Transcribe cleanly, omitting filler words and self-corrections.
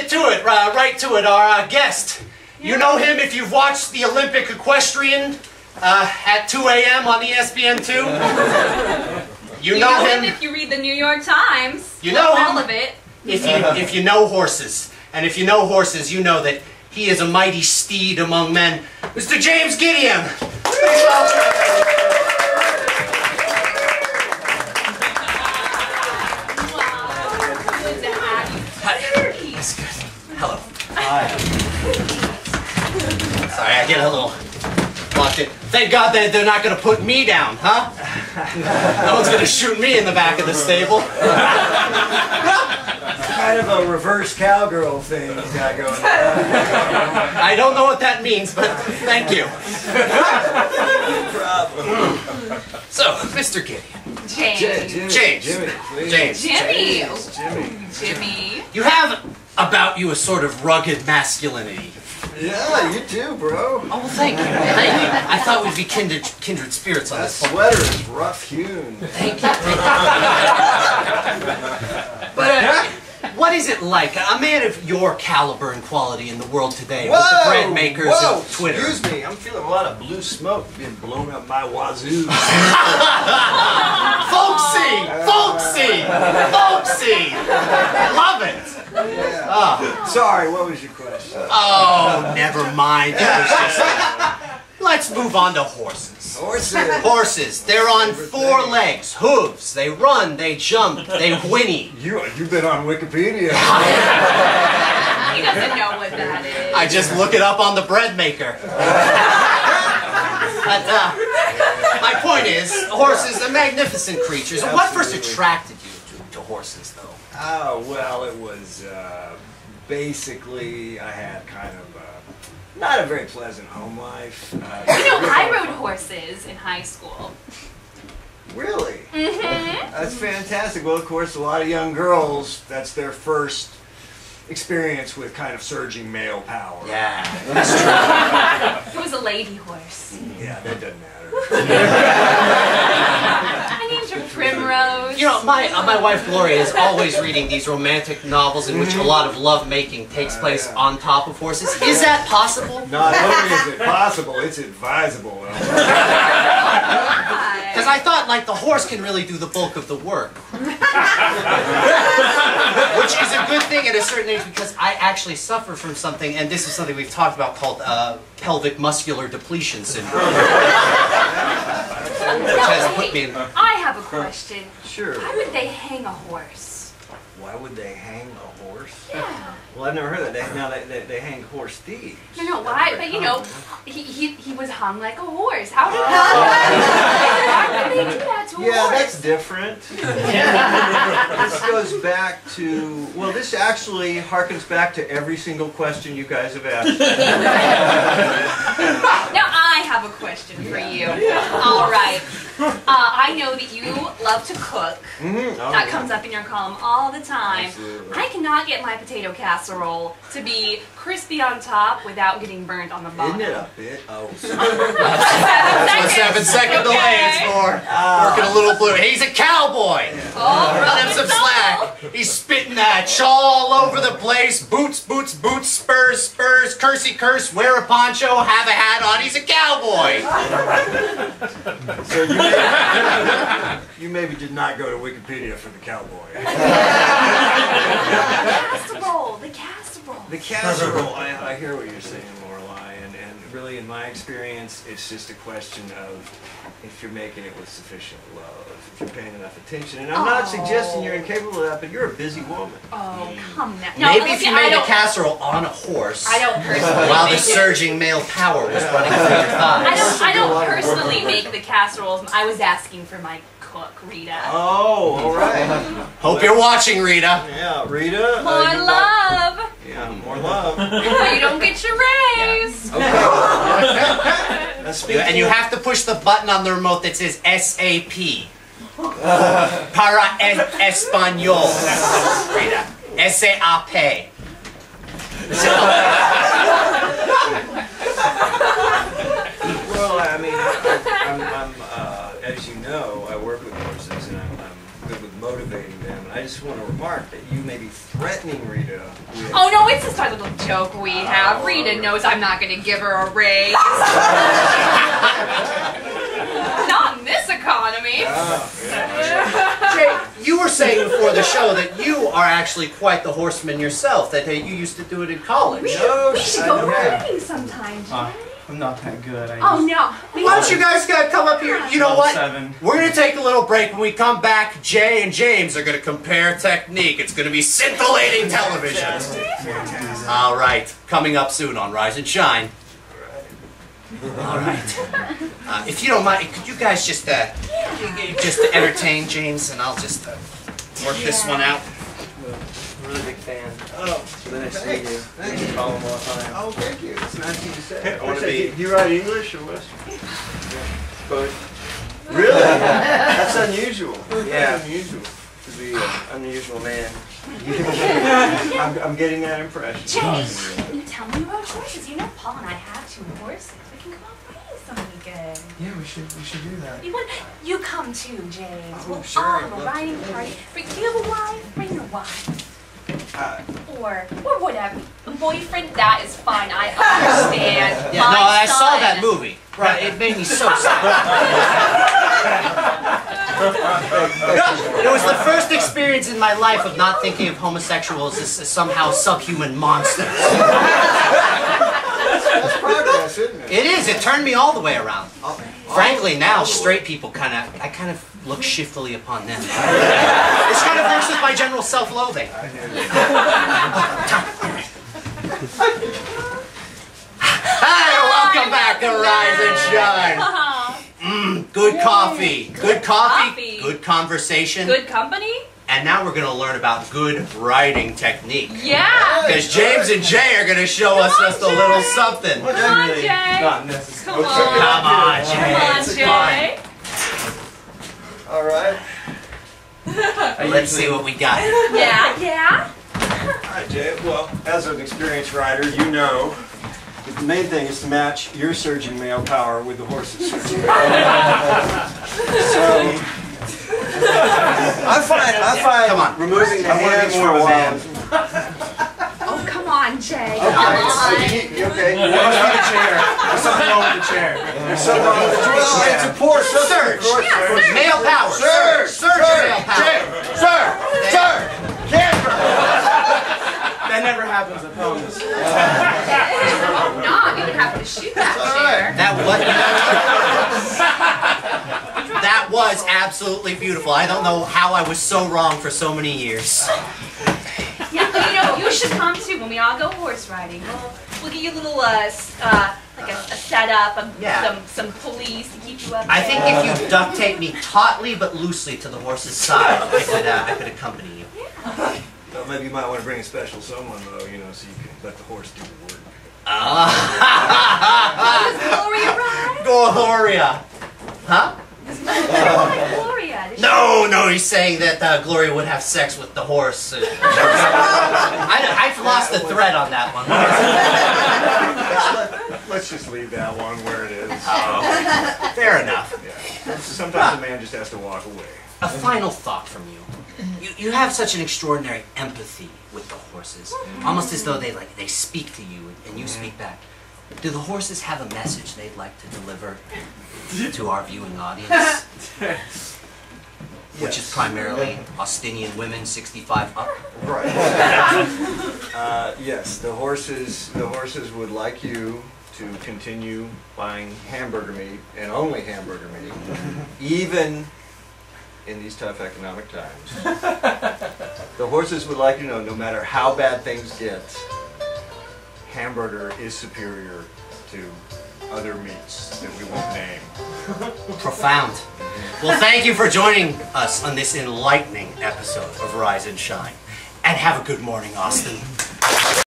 get to it, right to it. Our guest. You know him if you've watched the Olympic Equestrian at 2 a.m. on ESPN2. You know him if you read the New York Times. You know him all of it. if you know horses. And if you know horses, you know that he is a mighty steed among men. Mr. James Gideon. Please welcome. Hello. Hi. Sorry, I get a little locked in. Thank God that they're not going to put me down, huh? No one's going to shoot me in the back of the stable. Kind of a reverse cowgirl thing you got going on. I don't know what that means, but thank you. No problem. So, Mr. Gideon. James. Jimmy. You have about you a sort of rugged masculinity. Yeah, you too, bro. Oh, well, thank you. Thank you. I thought we'd be kindred spirits on That this one. sweater is rough hewn. Thank you. But what is it like, a man of your caliber and quality in the world today, with the bread makers of Twitter? Excuse me, I'm feeling a lot of blue smoke being blown up my wazoo. Folksy! Love it! Yeah. Oh. Sorry, what was your question? Oh, never mind. It was just... Let's move on to horses. Horses. They're on 4 legs, hooves. They run, they jump, they whinny. You've been on Wikipedia. He doesn't know what that is. I just look it up on the bread maker. But my point is, horses are magnificent creatures. Absolutely. What first attracted you to horses, though? Oh, well, it was basically I had kind of not a very pleasant home life. I rode horses in high school. Really? Mm-hmm. That's fantastic. Well, of course, a lot of young girls, that's their first experience with kind of surging male power. Yeah, that's true. It was a lady horse. Yeah, that doesn't matter. I named her Primrose. You know, my wife Gloria is always reading these romantic novels in which a lot of love-making takes place on top of horses. Is that possible? Not only is it possible, it's advisable. Because I thought, like, the horse can really do the bulk of the work. Which is a good thing at a certain age, because I actually suffer from something, and this is something we've talked about, called pelvic muscular depletion syndrome. Which has put me in... I have a question. Sure. Why would they hang a horse? Why would they hang a horse? Yeah. Well, I've never heard that. They hang horse thieves. No, why? But you know, he was hung like a horse. How did they do that to a horse? Yeah, that's different. This goes back to, well, this actually harkens back to every single question you guys have asked. Now I have a question for you. All right. I know that you love to cook. That comes up in your column all the time. Absolutely. I cannot get my potato casserole to be crispy on top without getting burnt on the bottom. Isn't it a bit? Oh, That's what 7 second delay is for. Working a little blue. He's a cowboy. Cut him some slack. He's spitting that all over the place. Boots, spurs, cursey curse, wear a poncho, have a hat on. He's a cowboy. So you maybe did not go to Wikipedia for the cowboy. The casserole. I hear what you're saying, Lorelai, and really in my experience, it's just a question of if you're making it with sufficient love, if you're paying enough attention. And I'm not suggesting you're incapable of that, but you're a busy woman. Oh, come now. No, Maybe if you made the casserole on a horse, I don't personally while the make it. surging male power was running through your thighs. I don't personally make the casseroles. I was asking for my cook, Rita. Oh, all right. Hope you're watching, Rita. Yeah, Rita. More love. Yeah, more love. Or you don't get your raise. Okay. And you have to push the button on the remote that says SAP. Para Español. Rita. SAP. Well, I mean, I'm as you know, I work with horses, and I'm good with motivating them. And I I just want to remark that you may be threatening Rita with... Oh no, it's just our little joke we have. Rita knows I'm not going to give her a raise. Not in this economy. Jay, you were saying before the show that you are actually quite the horseman yourself, that you used to do it in college. We should go riding sometime, Jay. I'm not that good. Oh no. Why don't you guys come up here? You know what? We're going to take a little break. When we come back, Jay and James are going to compare technique. It's going to be scintillating television. All right. Coming up soon on Rise and Shine. All right. If you don't mind, could you guys just entertain James, and I'll just work this one out. I'm a really big fan. Oh, So then I see you. Thank you. Call him all the time. Oh, thank you. It's nice of you to say. I wanna be- Do you write English or what? Both. Really? That's unusual. Yeah. That's unusual. To be an unusual man. I'm getting that impression. Jay, you tell me about horses. You know Paul and I have 2 horses. We can come out riding some weekend. Yeah, we should do that. You come too, James. Oh, We'll sure, all I'd have a love riding to. party. Do you have a wife? Bring your wife. Or whatever. A boyfriend, that is fine. I understand. Yeah, no, I saw that movie. Right, it made me so sad. It was the first experience in my life of not thinking of homosexuals as somehow subhuman monsters. That's progress, isn't it? It is. It turned me all the way around. Frankly, now straight people I kind of look shiftily upon them. This kind of works with my general self-loathing. Hi, welcome back to Rise and Shine. Good coffee. Good coffee. Good conversation. Good company? And now we're going to learn about good writing technique. Yeah. Because James and Jay are going to show us just a little something. Come on, Jay. Not necessary. Come on. Come on, Jay. Come on, It's Jay. All right. Let's see what we got. Yeah. All right, Jay. Well, as an experienced rider, you know that the main thing is to match your surging male power with the horse's surging male power. So, I find Come on. removing the hands for a while. Oh, come on, Jay. Okay. Come on. You okay? What's with the chair? There's something wrong with the chair. There's something wrong with the chair. It's a poor Surge. surge. Male power. Surge. Surge your male power. Sir! Camper! That never happens, I promise. Not. We would have to shoot that chair. That was absolutely beautiful. I don't know how I was so wrong for so many years. Yeah, but you should come too when we all go horse riding. We'll get you a little, like a setup, some police to keep you up there. I think if you duct tape me tautly but loosely to the horse's side, I could accompany you. Well, maybe you might want to bring a special someone, though, so you can let the horse do the work. Does Gloria ride? Gloria. Huh? Does Gloria? No, he's saying that Gloria would have sex with the horse. I've lost the thread on that one. Let's just leave that one where it is. Fair enough. Yeah. Sometimes a man just has to walk away. A final thought from you. You have such an extraordinary empathy with the horses, almost as though they speak to you and you speak back. Do the horses have a message they'd like to deliver to our viewing audience? Which is primarily Austinian women 65 up. Right. Yes, the horses would like you to continue buying hamburger meat and only hamburger meat, even in these tough economic times. The horses would like you to know, no matter how bad things get, hamburger is superior to other meats that we won't name. Profound. Well, thank you for joining us on this enlightening episode of Rise and Shine. And have a good morning, Austin.